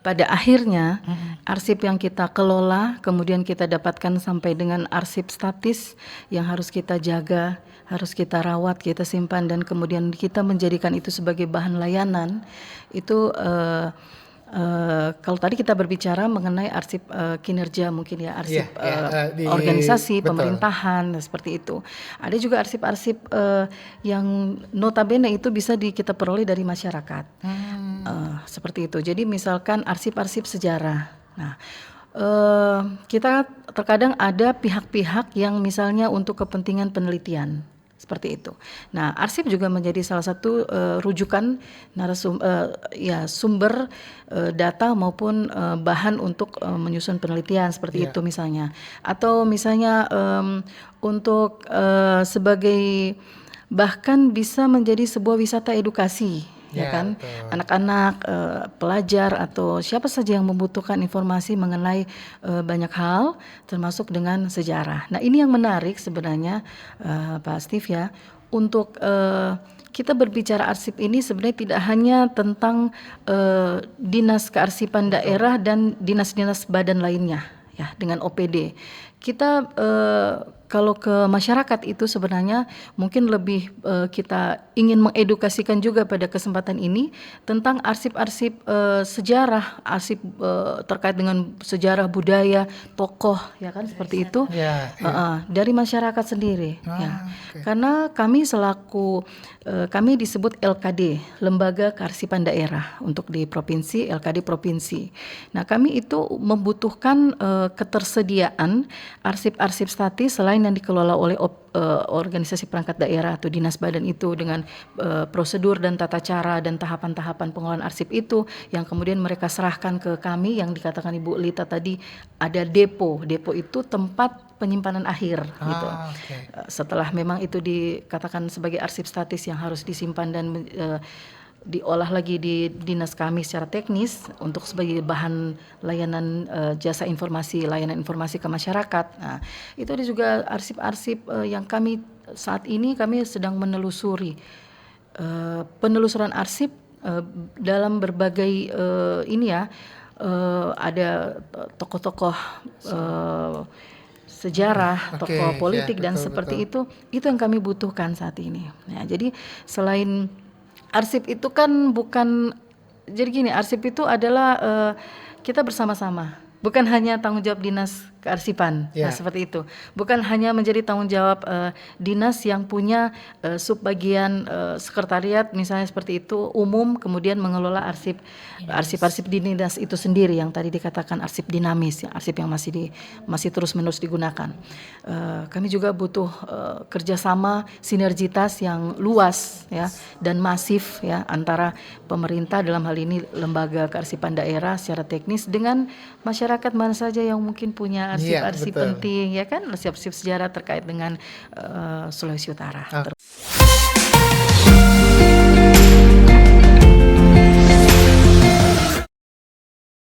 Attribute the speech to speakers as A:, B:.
A: Pada akhirnya,
B: Mhm.
A: arsip yang kita kelola, kemudian kita dapatkan sampai dengan arsip statis yang harus kita jaga, harus kita rawat, kita simpan, dan kemudian kita menjadikan itu sebagai bahan layanan. Itu kalau tadi kita berbicara mengenai arsip kinerja mungkin ya,
B: Iya
A: arsip
B: iya, di
A: organisasi,
B: betul.
A: pemerintahan, seperti itu. Ada juga arsip-arsip yang notabene itu bisa kita peroleh dari masyarakat.
B: Mmm.
A: Seperti itu. Jadi misalkan arsip-arsip sejarah. Nah, kita terkadang ada pihak-pihak yang misalnya untuk kepentingan penelitian, seperti itu. Nah, arsip juga menjadi salah satu rujukan sumber data maupun bahan untuk menyusun penelitian, seperti
B: Iya.
A: itu misalnya. Atau misalnya untuk sebagai bahkan bisa menjadi sebuah wisata edukasi, ya
B: Iya,
A: kan?
B: betul.
A: Anak-anak, pelajar atau siapa saja yang membutuhkan informasi mengenai banyak hal, termasuk dengan sejarah. Nah, ini yang menarik sebenarnya, Pak Steve ya, untuk kita berbicara arsip ini sebenarnya tidak hanya tentang dinas kearsipan
B: Betul.
A: daerah dan dinas-dinas badan lainnya, ya, dengan OPD. Kita kalau ke masyarakat itu sebenarnya mungkin lebih kita ingin mengedukasikan juga pada kesempatan ini tentang arsip-arsip sejarah, arsip terkait dengan sejarah budaya, tokoh, ya kan, seperti itu.
B: Iya iya.
A: Dari masyarakat sendiri, ya.
B: Oke.
A: Karena kami selaku kami disebut LKD, Lembaga Kearsipan Daerah untuk di provinsi, LKD provinsi. Nah, kami itu membutuhkan ketersediaan arsip-arsip statis selain yang dikelola oleh organisasi perangkat daerah atau dinas badan itu dengan prosedur dan tata cara dan tahapan-tahapan pengelolaan arsip itu yang kemudian mereka serahkan ke kami yang dikatakan Ibu Lita tadi, ada depo. Depo itu tempat penyimpanan akhir gitu.
B: Oke.
A: Setelah memang itu dikatakan sebagai arsip statis yang harus disimpan dan diolah lagi di dinas kami secara teknis untuk sebagai bahan layanan jasa informasi, layanan informasi ke masyarakat. Nah, itu ada juga arsip-arsip yang saat ini kami sedang menelusuri penelusuran arsip dalam berbagai ada tokoh-tokoh sejarah,
B: Oke,
A: tokoh
B: ya,
A: politik dan
B: betul betul.
A: seperti itu yang kami butuhkan saat ini. Ya, jadi selain arsip itu kan bukan, jadi gini, arsip itu adalah kita bersama-sama, bukan hanya tanggung jawab dinas kearsipan. Nah,
B: Ya.
A: seperti itu. Bukan hanya menjadi tanggung jawab dinas yang punya subbagian sekretariat misalnya seperti itu umum, kemudian mengelola arsip-arsip di dinas itu sendiri yang tadi dikatakan arsip dinamis, ya, arsip yang masih terus-menerus digunakan. Kami juga butuh kerjasama sinergitas yang luas, ya, dan masif, ya, antara pemerintah dalam hal ini lembaga kearsipan daerah secara teknis dengan masyarakat mana saja yang mungkin punya
B: Iya,
A: arsip-arsip
B: betul.
A: penting, ya kan, arsip-arsip sejarah terkait dengan Sulawesi Utara.